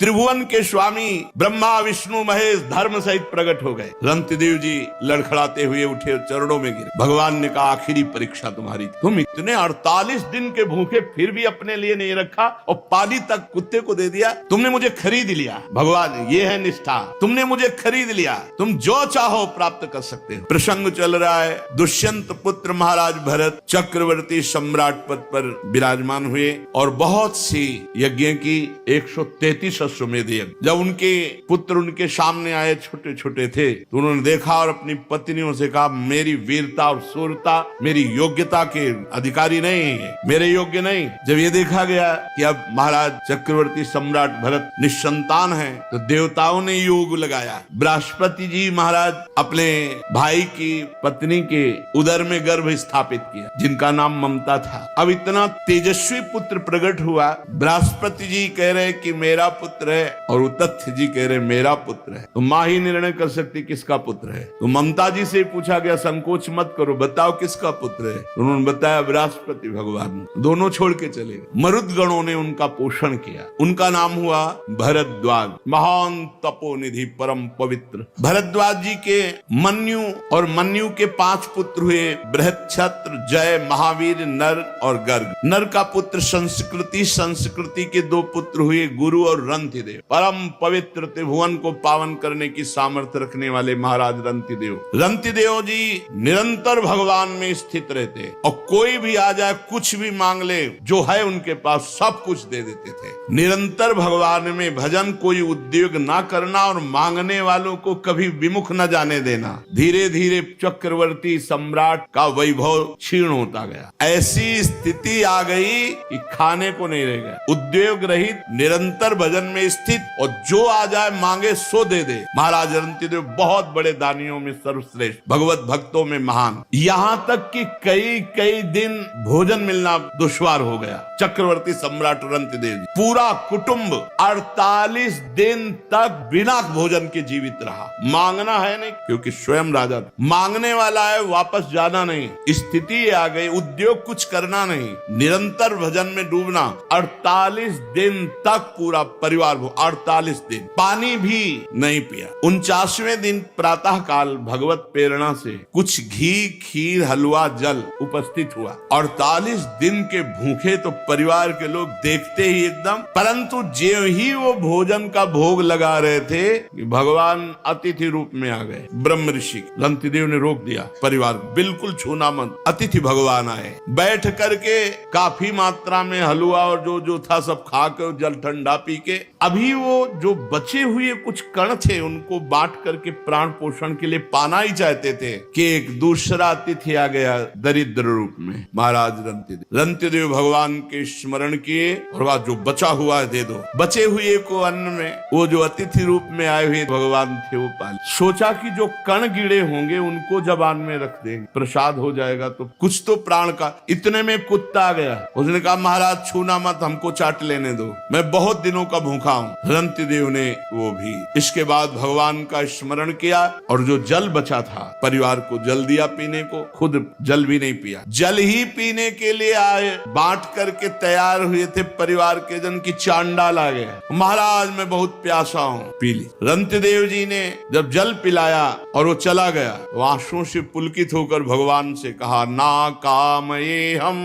त्रिभुवन के स्वामी ब्रह्मा विष्णु महेश धर्म सहित प्रकट हो गए। रंतिदेव जी लड़खड़ाते हुए उठे, चरणों में गिरे। भगवान ने कहा आखिरी परीक्षा तुम्हारी, तुम इतने 48 दिन के भूखे फिर भी अपने लिए नहीं रखा और पानी तक कुत्ते को दे दिया। तुमने मुझे खरीद लिया भगवान, ये है निष्ठा, तुमने मुझे खरीद लिया, तुम जो चाहो प्राप्त कर सकते हो। प्रसंग चल रहा है, दुष्यंत पुत्र महाराज भरत चक्रवर्ती सम्राट पद पर विराजमान हुए और बहुत सी यज्ञ की 133 अश्वमेध यज्ञ। जब उनके पुत्र उनके सामने आए, छोटे छोटे थे, तो उन्होंने देखा और अपनी पत्नियों से कहा मेरी वीरता और शूरता मेरी योग्यता के अधिकारी नहीं है, मेरे योग्य नहीं। जब ये देखा गया कि अब महाराज चक्रवर्ती सम्राट भरत निसंतान है, तो देवताओं ने योग लगाया। बृहस्पति जी महाराज अपने भाई की पत्नी के उदर में गर्भ स्थापित किया, जिनका नाम ममता था। अब इतना तेजस्वी पुत्र प्रकट हुआ, बृहस्पति जी कह रहे कि मेरा पुत्र है और तथ्य जी कह रहे मेरा पुत्र है। तो माँ ही निर्णय कर सकती किसका पुत्र है। तो ममता जी से पूछा गया संकोच मत करो, बताओ किसका पुत्र है। तो उन्होंने बताया बृहस्पति भगवान। दोनों छोड़ के चले गए। मरुद गणों ने उनका पोषण किया। उनका नाम हुआ भरद्वाज, महान तपोनिधि परम पवित्र। भरद्वाज जी के मन्यु और मन्यु के 5 पुत्र हुए, बृहच्छत्र, जय, महावीर, नर और गर्ग। नर का पुत्र संस्कृति, संस्कृति के 2 पुत्र हुए, गुरु और रंतिदेव। परम पवित्र त्रिभुवन को पावन करने की सामर्थ्य रखने वाले महाराज रंतिदेव। रंतिदेव जी निरंतर भगवान में स्थित रहते और कोई भी आ जाए कुछ भी मांग ले, जो है उनके पास सब कुछ दे देते थे। निरंतर भगवान में भजन, कोई उद्योग ना करना और मांगने वालों को कभी विमुख न जाने देना। धीरे धीरे चक्रवर्ती सम्राट का वैभव क्षीण होता गया। ऐसी स्थिति आ गई कि खाने को नहीं रह गया। उद्योग रहित, निरंतर भजन में स्थित और जो आ जाए मांगे सो दे दे। महाराज रंतिदेव बहुत बड़े दानियों में सर्वश्रेष्ठ, भगवत भक्तों में महान। यहाँ तक कि कई कई दिन भोजन मिलना दुश्वार हो गया। चक्रवर्ती सम्राट रंतिदेव जी पूरा कुटुंब 48 दिन तक बिना भोजन के जीवित रहा। मांगना है नहीं, क्योंकि स्वयं राजा था। मांगने वाला है, वापस जाना नहीं। स्थिति आ गई, उद्योग कुछ करना नहीं, निरंतर भजन में डूबना। 48 दिन तक पूरा परिवार 48 दिन पानी भी नहीं पिया। 49वें दिन प्रातः काल भगवत प्रेरणा से कुछ घी, खीर, हलवा, जल उपस्थित हुआ। 48 दिन के भूखे तो परिवार के लोग देखते ही एकदम, परंतु जो ही वो भोजन का भोग लगा रहे थे, भगवान अतिथि रूप में आ गए। ब्रह्म ऋषि रंतिदेव ने रोक दिया, परिवार बिल्कुल छूना मत, अतिथि भगवान आए। बैठ करके काफी मात्रा में हलवा और जो जो था सब खा के, जल ठंडा पी के, अभी वो जो बचे हुए कुछ कण थे उनको बांट करके प्राण पोषण के लिए पाना ही चाहते थे कि एक दूसरा अतिथि आ गया दरिद्र रूप में, महाराज रंतिदेव। रंतिदेव भगवान के स्मरण किए और वह जो बचा हुआ है दे दो। बचे हुए को अन्न में वो जो अतिथि रूप में आए हुए भगवान थे वो पाले। सोचा कि जो कण गिरे होंगे उनको जबान में रख देंगे, प्रसाद हो जाएगा तो कुछ तो प्राण का। इतने में कुत्ता आ गया, उसने कहा महाराज छूना मत, हमको चाट लेने दो, मैं बहुत दिनों का भूखा हूँ। रंतिदेव ने वो भी। इसके बाद भगवान का स्मरण किया और जो जल बचा था परिवार को जल दिया पीने को, खुद जल भी नहीं पिया। जल ही पीने के लिए आए, बांट करके तैयार हुए थे परिवार के जन की चांडाल आ गया, महाराज मैं बहुत प्यासा हूँ, पी ली। रंतिदेव जी ने जब जल पिलाया और वो चला गया, वो आंसुओं से पुलकित होकर भगवान से कहा ना कामये हम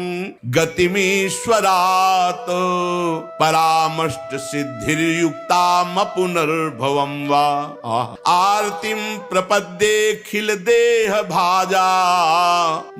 गतिमीश्वरात परामष्ट सिद्धिर्युक्ताम पुनर्भवम वा आरतिम प्रपद्ये खिल देह भाजा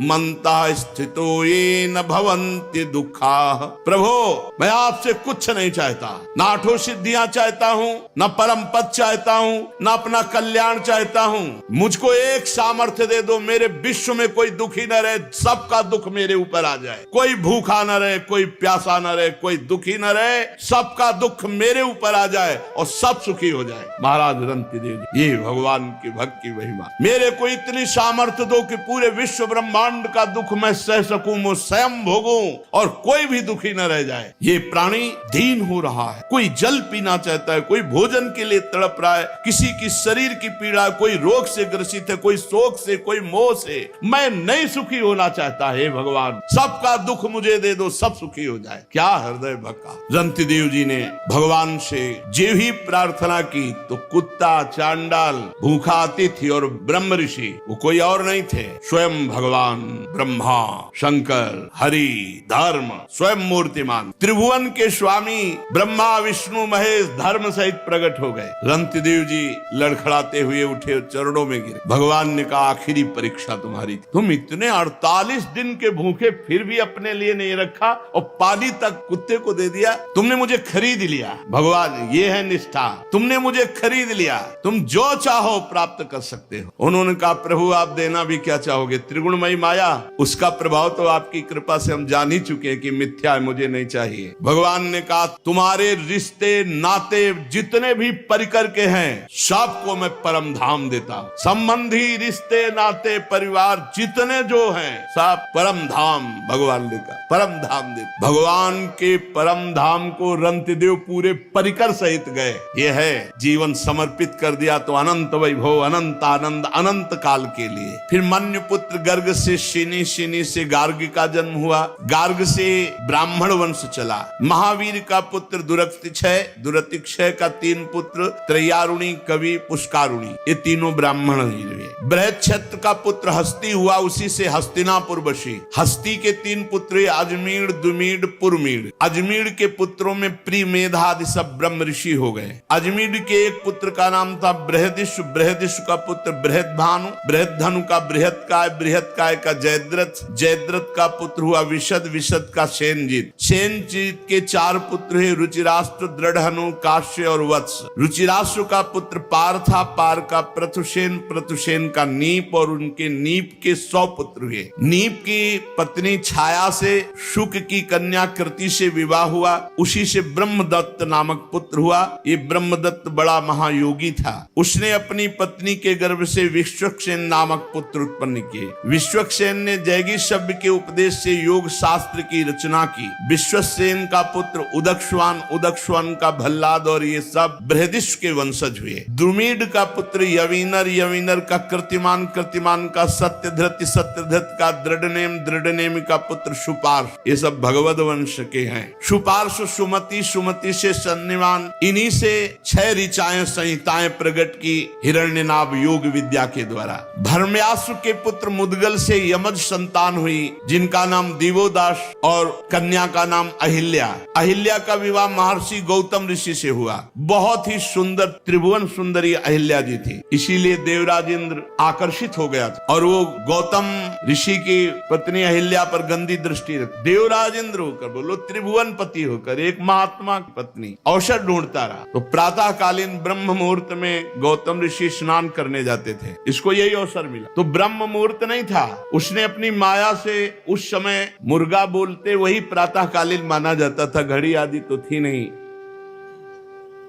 मंता स्थितो ये न भवन्ति दुखा। प्रभो मैं आपसे कुछ नहीं चाहता, ना आठों सिद्धियां चाहता हूँ, न परम पद चाहता हूँ, न अपना कल्याण चाहता हूँ। मुझको एक सामर्थ्य दे दो, मेरे विश्व में कोई दुखी न रहे, सबका दुख मेरे ऊपर आ जाए। कोई भूखा न रहे, कोई प्यासा न रहे, कोई दुखी न रहे, सबका दुख मेरे ऊपर आ जाए और सब सुखी हो जाए। महाराज रंतिदेव जी, ये भगवान की भक्त की महिमा। मेरे को इतनी सामर्थ्य दो कि पूरे विश्व ब्रह्मांड का दुख मैं सह सकूं, मैं स्वयं भोगूं और कोई भी दुखी न रह जाए। ये प्राणी दीन हो रहा है, कोई जल पीना चाहता है, कोई भोजन के लिए तड़प रहा है, किसी की शरीर की पीड़ा, कोई रोग से ग्रसित है, कोई शोक से, कोई मोह से। मैं नहीं सुखी होना चाहता, हे भगवान सबका दुख मुझे दे दो, सब सुखी हो जाए। क्या हृदय भक्का। रंतिदेव जी ने भगवान भगवान से जे ही प्रार्थना की तो कुत्ता, चांडाल, भूखा अतिथि और ब्रह्म ऋषि, वो कोई और नहीं थे, स्वयं भगवान ब्रह्मा, शंकर, हरि, धर्म, स्वयं मूर्तिमान त्रिभुवन के स्वामी ब्रह्मा विष्णु महेश धर्म सहित प्रकट हो गए। रंतिदेव जी लड़खड़ाते हुए उठे, चरणों में गिरे। भगवान ने कहा आखिरी परीक्षा तुम्हारी थी। तुम इतने 48 दिन के भूखे फिर भी अपने लिए नहीं रखा और पानी तक कुत्ते को दे दिया। तुमने मुझे खरीद लिया भगवान, ये है निष्ठा। तुमने मुझे खरीद लिया, तुम जो चाहो प्राप्त कर सकते हो। उन्होंने कहा प्रभु आप देना भी क्या चाहोगे? त्रिगुणमयी माया, उसका प्रभाव तो आपकी कृपा से हम जान ही चुके हैं कि मिथ्या है, मुझे नहीं चाहिए। भगवान ने कहा तुम्हारे रिश्ते नाते जितने भी परिकर के हैं सबको मैं परम धाम देता हूं। संबंधी, रिश्ते, नाते, परिवार जितने जो हैं सब परम धाम भगवान ने कहा, परम धाम दे। भगवान के परम धाम को रंतिदेव पूरे परिकर सहित गए। ये है जीवन समर्पित कर दिया तो अनंत वैभव, अनंत आनंद, अनंत काल के लिए। फिर मन्य पुत्र गर्ग से शिनी, शिनी से गार्ग का जन्म हुआ, गार्ग से ब्राह्मण वंश चला। महावीर का पुत्र दुरतिक्षय, दुरतिक्षय का 3 पुत्र त्रयारुणी, कवि, पुष्कारुणी, ये तीनों ब्राह्मण ही हुए। बृहच्छत्र का पुत्र हस्ती हुआ, उसी से हस्तिनापुर बसी। हस्ती के 3 पुत्र अजमीर, दुमीड, पुरमीड। अजमीर के पुत्रों में प्री, मेधा आदि सब ब्रह्म ऋषि हो गए। अजमीर के एक पुत्र का नाम था बृहदिश, बृहदिश का पुत्र बृहदभानु, बृहदधनु का बृहत्काय, बृहत्काय का जयद्रथ, जयद्रथ का पुत्र हुआ विशद, विशद का सेनजीत। सेनजीत के 4 पुत्र है रुचिराष्ट्र, दृढ़हनु, काश्य और वत्स। रुचिराष्ट्र का पुत्र पार था, पार का प्रथुसेन, प्रथुसेन का नीप और उनके नीप के 100 पुत्र हुए। नीप की पत्नी छाया से शुक की कन्या कृति से विवाह हुआ, उसी से ब्रह्मदत्त नामक पुत्र हुआ। ये ब्रह्मदत्त बड़ा महायोगी था। उसने अपनी पत्नी के गर्भ से विश्वक्सेन नामक पुत्र उत्पन्न किए। विश्वक्सेन ने जैगी शब्द के उपदेश से योग शास्त्र की रचना की। विश्वसेन का पुत्र उदक्षवान, उदक्षवान का भल्लाद और ये सब बृहदिश के वंशज हुए। द्रुमीड का पुत्र यवीनर, यवीनर का कृतिमान, कृतिमान का सत्यधृत, सत्यधृत का दृढ़नेम, दृढ़नेम का पुत्र सुपार्श, ये सब भगवद वंश के हैं। सुपार्श सुमति, सुमति से सन्निवान, इन्हीं से 6 ऋचाएं संहिताएं प्रकट की हिरण्यनाभ योग विद्या के द्वारा। धर्म्यासु के पुत्र मुदगल से यमज संतान हुई, जिनका नाम दिवोदास और कन्या का नाम अहिल्या। अहिल्या का विवाह महर्षि गौतम ऋषि से हुआ। बहुत ही सुंदर त्रिभुवन सुंदरी अहिल्या जी थी, इसीलिए देवराज इंद्र आकर्षित हो गया था और वो गौतम ऋषि की पत्नी अहिल्या पर गंदी दृष्टि रख। देवराज इंद्र होकर, बोलो त्रिभुवन पति होकर, एक महात्मा की पत्नी अवसर ढूंढता रहा। तो प्रातः कालीन ब्रह्म मुहूर्त में गौतम ऋषि स्नान करने जाते थे, इसको यही अवसर मिला। तो ब्रह्म मुहूर्त नहीं था, उसने अपनी माया से उस समय मुर्गा बोलते वही प्रातः कालीन माना जाता था, घड़ी आदि तो थी नहीं।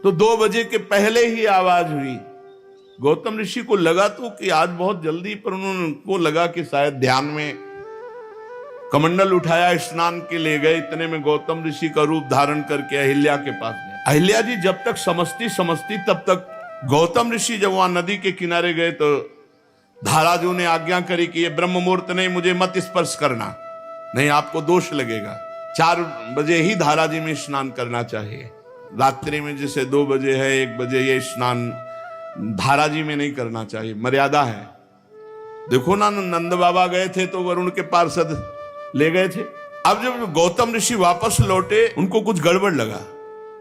तो 2 बजे के पहले ही आवाज हुई। गौतम ऋषि को लगा तो कि आज बहुत जल्दी, पर उनको लगा कि शायद ध्यान में कमंडल उठाया, स्नान के ले गए। इतने में गौतम ऋषि का रूप धारण करके अहिल्या के पास गए। अहिल्या जी जब तक समझती तब तक गौतम ऋषि जब वहां नदी के किनारे गए तो धाराजू ने आज्ञा करी कि ये ब्रह्म मुहूर्त नहीं, मुझे मत स्पर्श करना, नहीं आपको दोष लगेगा। 4 बजे ही धाराजी में स्नान करना चाहिए। रात्रि में जैसे 2 बजे है, 1 बजे ये स्नान धाराजी में नहीं करना चाहिए, मर्यादा है। देखो ना, नंद बाबा गए थे तो वरुण के पार्षद ले गए थे। अब जब गौतम ऋषि वापस लौटे, उनको कुछ गड़बड़ लगा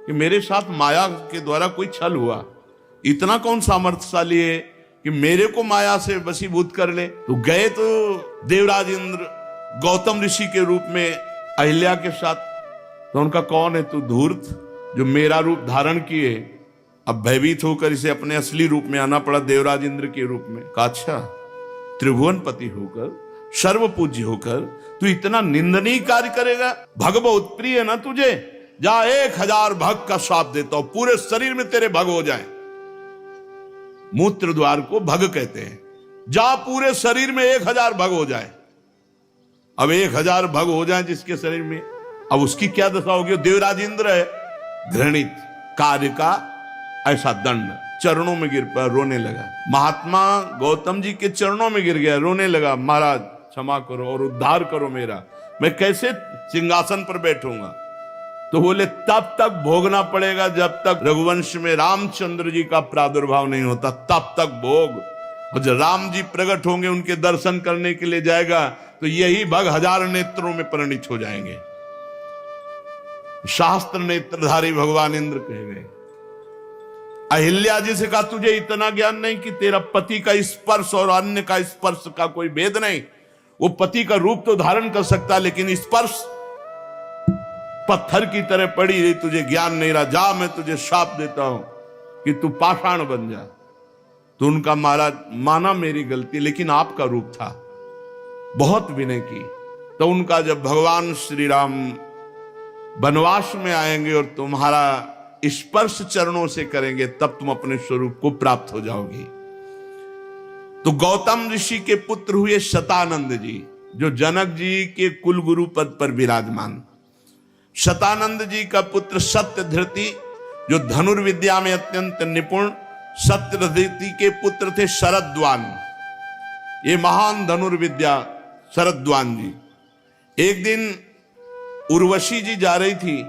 कि मेरे साथ माया के द्वारा कोई छल हुआ। इतना कौन सामर्थ्यशाली है कि मेरे को माया से वशीभूत कर ले? तो गए तो देवराज इंद्र गौतम ऋषि के रूप में अहिल्या के साथ। तो उनका कौन है तू धूर्त, जो मेरा रूप धारण किए? अब भयभीत होकर इसे अपने असली रूप में आना पड़ा, देवराज इंद्र के रूप में। कहा अच्छा, त्रिभुवन पति होकर, सर्व पूज्य होकर तू इतना निंदनीय कार्य करेगा? भग बहुत प्रिय है ना तुझे, जा 1000 भग का श्राप देता हूं, पूरे शरीर में तेरे भग हो जाए। मूत्र द्वार को भग कहते हैं। जा पूरे शरीर में 1000 भग हो जाए। अब 1000 भग हो जाए जिसके शरीर में, अब उसकी क्या दशा होगी? देवराज इंद्र है, घृणित कार्य का ऐसा दंड। चरणों में गिर पर रोने लगा। महात्मा गौतम जी के चरणों में गिर गया, रोने लगा, महाराज क्षमा करो और उद्धार करो मेरा, मैं कैसे सिंहासन पर बैठूंगा? तो बोले तब तक भोगना पड़ेगा जब तक रघुवंश में रामचंद्र जी का प्रादुर्भाव नहीं होता, तब तक भोग। और जब राम जी प्रकट होंगे, उनके दर्शन करने के लिए जाएगा, तो यही भग हजार नेत्रों में परिणित हो जाएंगे। शास्त्र नेत्रधारी भगवान इंद्र कहे गए। अहिल्या जी से कहा तुझे इतना ज्ञान नहीं कि तेरा पति का स्पर्श और अन्य का स्पर्श का कोई भेद नहीं। वो पति का रूप तो धारण कर सकता, लेकिन स्पर्श पत्थर की तरह पड़ी रही, तुझे ज्ञान नहीं रहा। जा, मैं तुझे शाप देता हूं कि तू पाषाण बन जा। तो उनका महाराज माना मेरी गलती, लेकिन आपका रूप था, बहुत विनय की। तो उनका जब भगवान श्री राम वनवास में आएंगे और तुम्हारा स्पर्श चरणों से करेंगे, तब तुम अपने स्वरूप को प्राप्त हो जाओगी। तो गौतम ऋषि के पुत्र हुए शतानंद जी, जो जनक जी के कुल गुरु पद पर विराजमान। शतानंद जी का पुत्र सत्यधृति, जो धनुर्विद्या में अत्यंत निपुण। सत्यधृति के पुत्र थे शरद्वान, ये महान धनुर्विद्या शरद्वान जी। एक दिन उर्वशी जी जा रही थी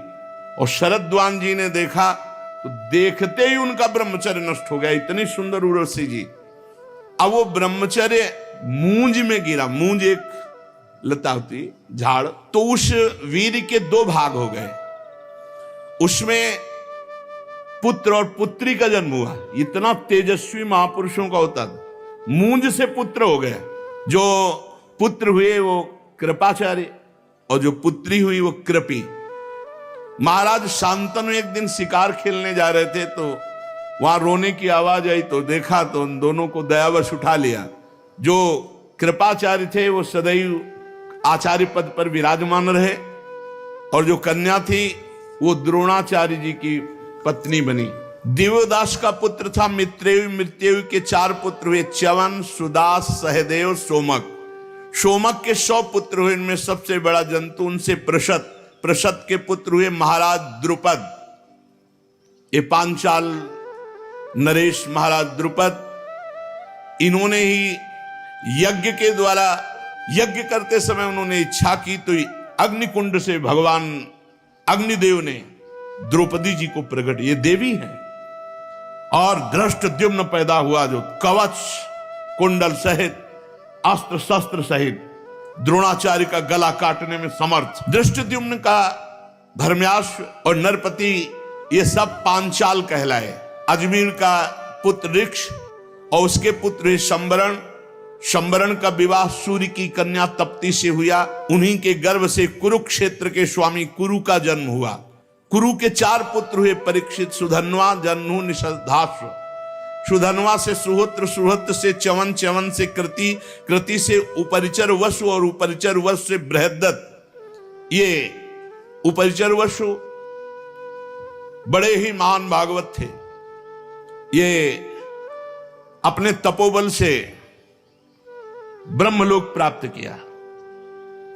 और शरद्वान जी ने देखा, तो देखते ही उनका ब्रह्मचर्य नष्ट हो गया। इतनी सुंदर उर्वशी जी। अब वो ब्रह्मचर्य मूंज में गिरा। मूंज एक लता होती, झाड़। तो उस वीर के दो भाग हो गए, उसमें पुत्र और पुत्री का जन्म हुआ। इतना तेजस्वी महापुरुषों का होता था। मूंज से पुत्र हो गए। जो पुत्र हुए वो कृपाचार्य और जो पुत्री हुई वो कृपी। महाराज शांतनु एक दिन शिकार खेलने जा रहे थे, तो वहां रोने की आवाज आई, तो देखा तो उन दोनों को दयावश उठा लिया। जो कृपाचार्य थे वो सदैव आचार्य पद पर विराजमान रहे, और जो कन्या थी वो द्रोणाचार्य जी की पत्नी बनी। दिव्यदास का पुत्र था मित्रेय। मृत्यु के 4 पुत्र हुए, च्यवन, सुदास, सहदेव, सोमक। सोमक के 100 पुत्र हुए, इनमें सबसे बड़ा जंतु उनसे प्रशत। प्रशत के पुत्र हुए महाराज द्रुपद। ये पांचाल नरेश महाराज द्रुपद, इन्होंने ही यज्ञ के द्वारा, यज्ञ करते समय उन्होंने इच्छा की, तो अग्निकुंड से भगवान अग्निदेव ने द्रौपदी जी को प्रकट, ये देवी है। और धृष्टद्युम्न पैदा हुआ, जो कवच कुंडल सहित, अस्त्र शस्त्र सहित द्रोणाचार्य का गला काटने में समर्थ। धृष्टद्युम्न का धर्म्याश्व और नरपति, ये सब पांचाल कहलाए। अजमेर का पुत्र ऋक्ष और उसके पुत्र शंबरण। शंबरण का विवाह सूर्य की कन्या तप्ती से हुआ। उन्हीं के गर्भ से कुरुक्षेत्र के स्वामी कुरु का जन्म हुआ। कुरु के 4 पुत्र हुए, परीक्षित, सुधन्वा, जन्नु, निषधाश्व। सुधन्वा से सुहोत्र, सुहोत्र से च्यवन, च्यवन से कृति, कृति से उपरिचर वसु और उपरिचर वसु से बृहद्दत्त। ये उपरिचर वसु बड़े ही महान भागवत थे। ये अपने तपोबल से ब्रह्मलोक प्राप्त किया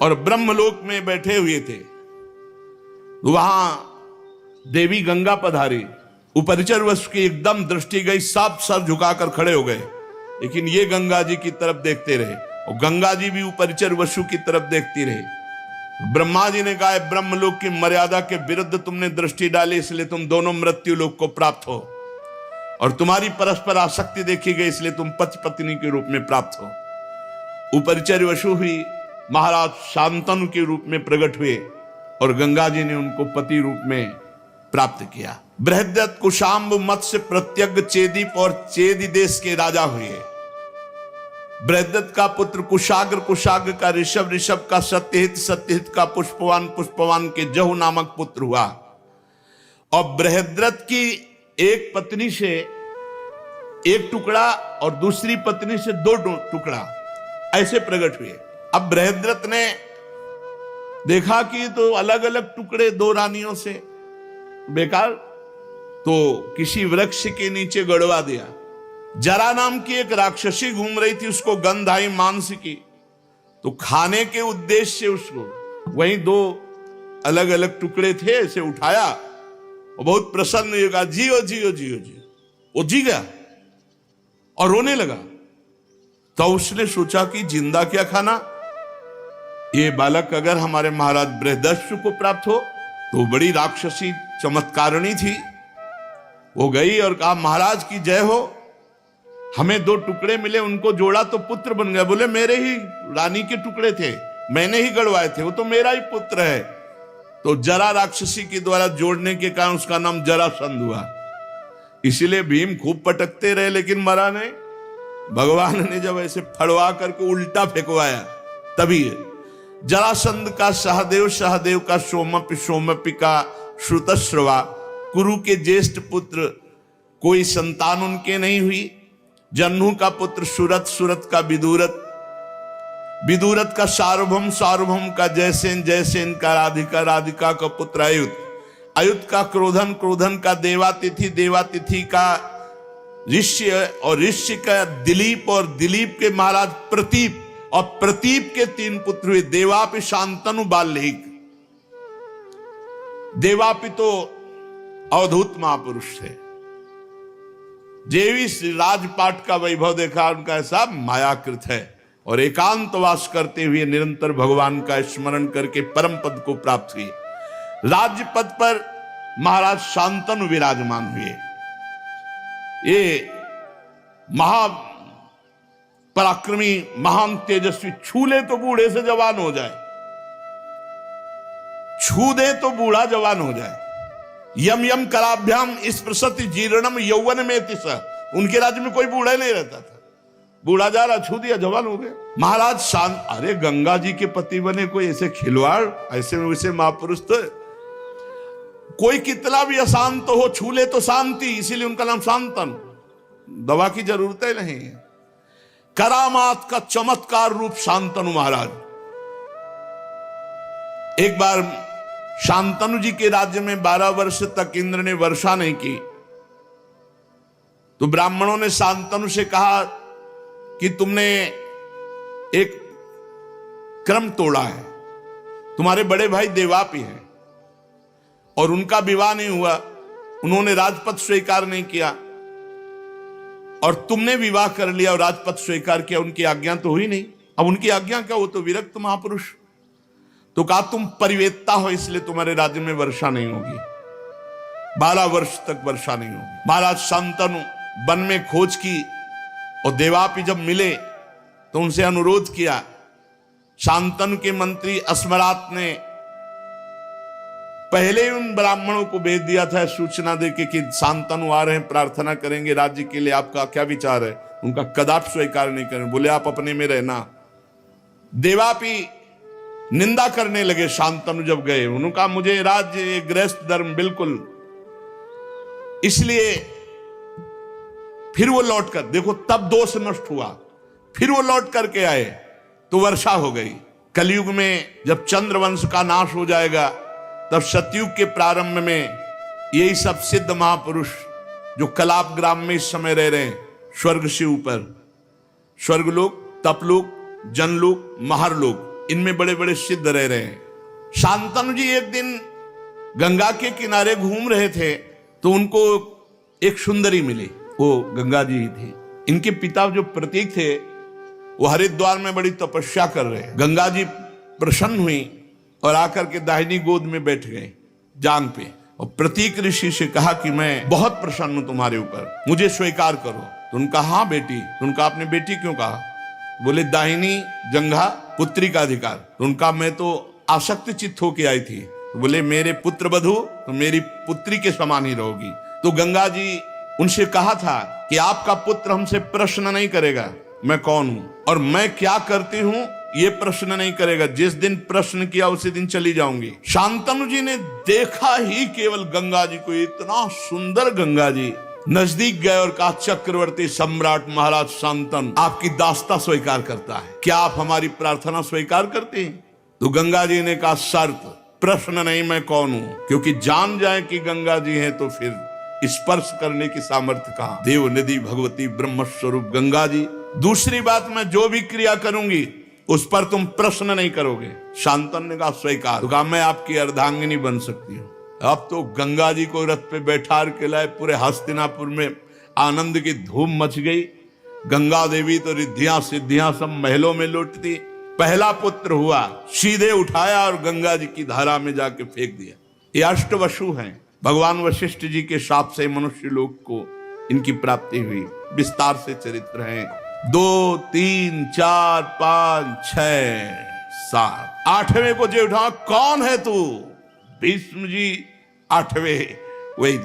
और ब्रह्मलोक में बैठे हुए थे। वहां देवी गंगा पधारी। उपरिचर वसु की एकदम दृष्टि गई, सब सर झुकाकर खड़े हो गए, लेकिन ये गंगा जी की तरफ देखते रहे और गंगा जी भी उपरिचर वसु की तरफ देखती रही। ब्रह्मा जी ने कहा, ब्रह्मलोक की मर्यादा के विरुद्ध तुमने दृष्टि डाली, इसलिए तुम दोनों मृत्यु लोक को प्राप्त हो, और तुम्हारी परस्पर आसक्ति देखी गई, इसलिए तुम पति पत्नी के रूप में प्राप्त हो। उपरिचर वसु हुई, महाराज शांतनु के रूप में प्रकट हुए और गंगा जी ने उनको पति रूप में प्राप्त किया। बृहद्दत्त कुशाम्ब मत्स्य प्रत्यग्र चेदीप और चेदी देश के राजा हुए। बृहद्दत्त का पुत्र कुशाग्र, कुशाग्र का ऋषभ, ऋषभ का सत्यहित, सत्यहित का पुष्पवान, पुष्पवान के जहु नामक पुत्र हुआ। और बृहद्रथ की एक पत्नी से एक टुकड़ा और दूसरी पत्नी से 2 टुकड़ा ऐसे प्रकट हुए। अब बृहद्रथ ने देखा कि तो अलग अलग टुकड़े 2 रानियों से बेकार, तो किसी वृक्ष के नीचे गड़वा दिया। जरा नाम की एक राक्षसी घूम रही थी, उसको गंध आई मांस की, तो खाने के उद्देश्य से उसको वहीं 2 अलग अलग टुकड़े थे ऐसे उठाया और बहुत प्रसन्न होगा, जियो जियो जियो जियो। वो जी गया और रोने लगा। तो उसने सोचा कि जिंदा क्या खाना, ये बालक अगर हमारे महाराज बृहदस्यु को प्राप्त हो तो बड़ी राक्षसी चमत्कारिणी थी, वो गई और कहा महाराज की जय हो, हमें 2 टुकड़े मिले, उनको जोड़ा तो पुत्र बन गया। बोले मेरे ही रानी के टुकड़े थे, मैंने ही गड़वाए थे, वो तो मेरा ही पुत्र है। तो जरा राक्षसी के द्वारा जोड़ने के कारण उसका नाम जरासंध हुआ। इसीलिए भीम खूब पटकते रहे लेकिन मरा नहीं। भगवान ने जब ऐसे फड़वा करके उल्टा फेंकवाया तभी जरासंध का सहदेव, सहदेव का सोमपि, सोमपि का श्रुतश्रवा, कुरु के ज्येष्ठ पुत्र कोई संतान उनके नहीं हुई। जन्नू का पुत्र सुरत, सुरत का विदुरत, विदुरत का सार्वभौम, सार्वभौम का जयसेन, जयसेन का राधिका, राधिका का पुत्र अयुत, अयुत का क्रोधन, क्रोधन का देवातिथि, देवातिथि का ऋष्य, और ऋष्य का दिलीप, और दिलीप के महाराज प्रतीप, और प्रतीप के 3 पुत्र हुए, देवापि, शांतनु, बाल्मीक। देवापि तो अवधूत महापुरुष थे। जेवी राजपाट का वैभव देखा, उनका ऐसा मायाकृत है, और एकांतवास करते हुए निरंतर भगवान का स्मरण करके परम पद को प्राप्त हुए। राज्य पद पर महाराज शांतनु विराजमान हुए। ये महा पराक्रमी, महान तेजस्वी, छू ले तो बूढ़े से जवान हो जाए, छू दे तो बूढ़ा जवान हो जाए। यम यम कराभ्याम स्पृशति जीर्णम यौवन में तिस। उनके राज्य में कोई बूढ़ा नहीं रहता था, बूढ़ा जा रहा, छू दिया, जवान हो गया। महाराज शांत, अरे गंगा जी के पति बने कोई ऐसे खिलवाड़, ऐसे वैसे महापुरुष तो कोई कितना भी अशांत हो, छू ले तो शांति, इसीलिए उनका नाम शांतन। दवा की जरूरत ही नहीं है। करामात का चमत्कार रूप शांतनु महाराज। एक बार शांतनु जी के राज्य में 12 वर्ष तक इंद्र ने वर्षा नहीं की, तो ब्राह्मणों ने शांतनु से कहा कि तुमने एक क्रम तोड़ा है, तुम्हारे बड़े भाई देवापि हैं और उनका विवाह नहीं हुआ, उन्होंने राजपद स्वीकार नहीं किया, और तुमने विवाह कर लिया और राजपद स्वीकार किया, उनकी आज्ञा तो हुई नहीं। अब उनकी आज्ञा क्या, वो तो विरक्त महापुरुष। तो कहा तुम परिवेत्ता हो, इसलिए तुम्हारे राज्य में वर्षा नहीं होगी, 12 वर्ष तक वर्षा नहीं होगी। महाराज शांतनु वन में खोज की, और देवापि जब मिले तो उनसे अनुरोध किया। शांतनु के मंत्री अस्मरात ने पहले उन ब्राह्मणों को भेज दिया था सूचना देके कि शांतनु आ रहे हैं, प्रार्थना करेंगे राज्य के लिए, आपका क्या विचार है। उनका कदापि स्वीकार नहीं करें, बोले आप अपने में रहना। देवापि निंदा करने लगे शांतनु जब गए, उन्होंने कहा मुझे राज्य गृहस्थ धर्म बिल्कुल, इसलिए फिर वो लौट कर, देखो तब दोष नष्ट हुआ, फिर वो लौट करके आए तो वर्षा हो गई। कलयुग में जब चंद्रवंश का नाश हो जाएगा, तब सतयुग के प्रारंभ में यही सब सिद्ध महापुरुष जो कलाप ग्राम में इस समय रह रहे हैं, स्वर्ग से ऊपर, स्वर्गलोक, तपलोक, जनलोक, महारलोक, इनमें बड़े बड़े सिद्ध रह रहे हैं। शांतनु जी एक दिन गंगा के किनारे घूम रहे थे, तो उनको एक सुंदरी मिली, वो गंगा जी ही थी। इनके पिता जो प्रतीक थे वो हरिद्वार में बड़ी तपस्या कर रहे हैं। गंगा जी प्रसन्न हुई और आकर के दाहिनी गोद में बैठ गए जांग पे, और प्रतीक ऋषि से कहा कि मैं बहुत प्रसन्न हूं तुम्हारे ऊपर, मुझे स्वीकार करो। तो उनका हाँ बेटी। तो उनका आपने बेटी क्यों कहा? बोले दाहिनी जंघा पुत्री का अधिकार। तो उनका मैं तो आसक्त चित्त होके आई थी। तो बोले मेरे पुत्र वधू तो मेरी पुत्री के समान ही रहोगी। तो गंगा जी उनसे कहा था कि आपका पुत्र हमसे प्रश्न नहीं करेगा मैं कौन हूं और मैं क्या करती हूं, ये प्रश्न नहीं करेगा। जिस दिन प्रश्न किया उसी दिन चली जाऊंगी। शांतनु जी ने देखा ही केवल गंगा जी को, इतना सुंदर गंगा जी, नजदीक गए और कहा चक्रवर्ती सम्राट महाराज शांतनु आपकी दास्ता स्वीकार करता है, क्या आप हमारी प्रार्थना स्वीकार करते हैं? तो गंगा जी ने कहा शर्त, प्रश्न नहीं मैं कौन हूं, क्योंकि जान जाए कि गंगा जी हैं तो फिर स्पर्श करने की सामर्थ्य कहां। देव निधि भगवती ब्रह्म स्वरूप गंगा जी। दूसरी बात, मैं जो भी क्रिया करूंगी उस पर तुम प्रश्न नहीं करोगे। शांतनु ने कहा स्वीकार। तो कहा मैं आपकी अर्धांगिनी बन सकती हूँ। अब तो गंगा जी को रथ पे बैठा के लाए, पूरे हस्तिनापुर में आनंद की धूम मच गई। गंगा देवी तो रिद्धियां सिद्धियां सब महलों में लौटती। पहला पुत्र हुआ, सीधे उठाया और गंगा जी की धारा में जाके फेंक दिया। ये अष्टवसु हैं। भगवान वशिष्ठ जी के शाप से मनुष्य लोक को इनकी प्राप्ति हुई। विस्तार से चरित्र है। 2, 3, 4, 5, 6, 7, 8वें को जो उठा, कौन है तू? भीष्म जी 8वें, वही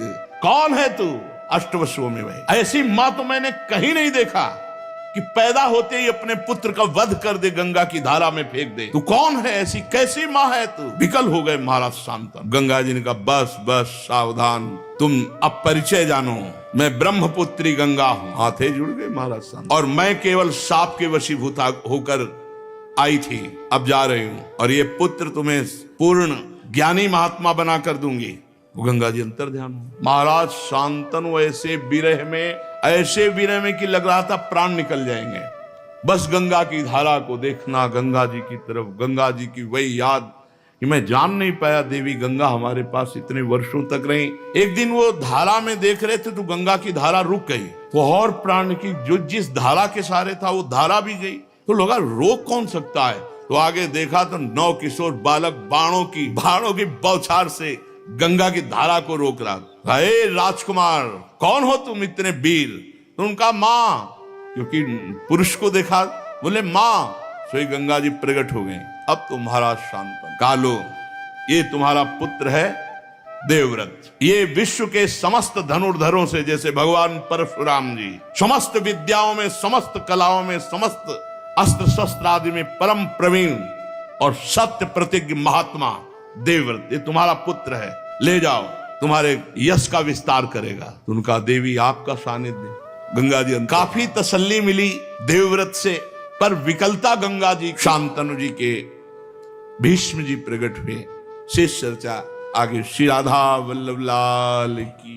कौन है तू? अष्टवसुओं में वही। ऐसी मां तो मैंने कहीं नहीं देखा कि पैदा होते ही अपने पुत्र का वध कर दे, गंगा की धारा में फेंक दे। तू कौन है? ऐसी कैसी मां है तू? विकल हो गए महाराज शांतनु। गंगा जी ने कहा बस बस सावधान, तुम अब परिचय जानो, मैं ब्रह्मपुत्री गंगा हूं। हाथे जुड़ गए महाराज शांतनु। और मैं केवल साप के वशीभूत होकर आई थी, अब जा रही हूं, और ये पुत्र तुम्हें पूर्ण ज्ञानी महात्मा बना कर दूंगी। गंगा जी अंतर ध्यान हो। महाराज शांतनु ऐसे विरह में कि लग रहा था प्राण निकल जाएंगे। बस गंगा की धारा को देखना, गंगा जी की तरफ, गंगा जी की वही याद कि मैं जान नहीं पाया देवी गंगा हमारे पास इतने वर्षों तक रही। एक दिन वो धारा में देख रहे थे तो गंगा की धारा रुक गई, वो और प्राण की जो जिस धारा के सहारे था वो धारा भी गई। तो लगा रोक कौन सकता है? तो आगे देखा तो 9 किशोर बालक बाणों की बौछार से गंगा की धारा को रोक रहा। हे राजकुमार, कौन हो तुम इतने वीर? तो उनका मां, क्योंकि पुरुष को देखा, बोले मां। सोई गंगा जी प्रकट हो गए। अब तो महाराज शांतनु, कालो ये तुम्हारा पुत्र है देवव्रत। ये विश्व के समस्त धनुर्धरों से, जैसे भगवान परशुराम जी समस्त विद्याओं में, समस्त कलाओं में, समस्त अस्त्र शस्त्र आदि में परम प्रवीण और सत्य प्रतिज्ञ महात्मा देवव्रत, ये तुम्हारा पुत्र है। ले जाओ, तुम्हारे यश का विस्तार करेगा। तो उनका देवी आपका सानिध्य। गंगा जी काफी तसल्ली मिली देवव्रत से, पर विकलता गंगा जी शांतनु जी के भीष्म जी प्रकट हुए। शेष चर्चा आगे। श्री राधा वल्लभ लाल की।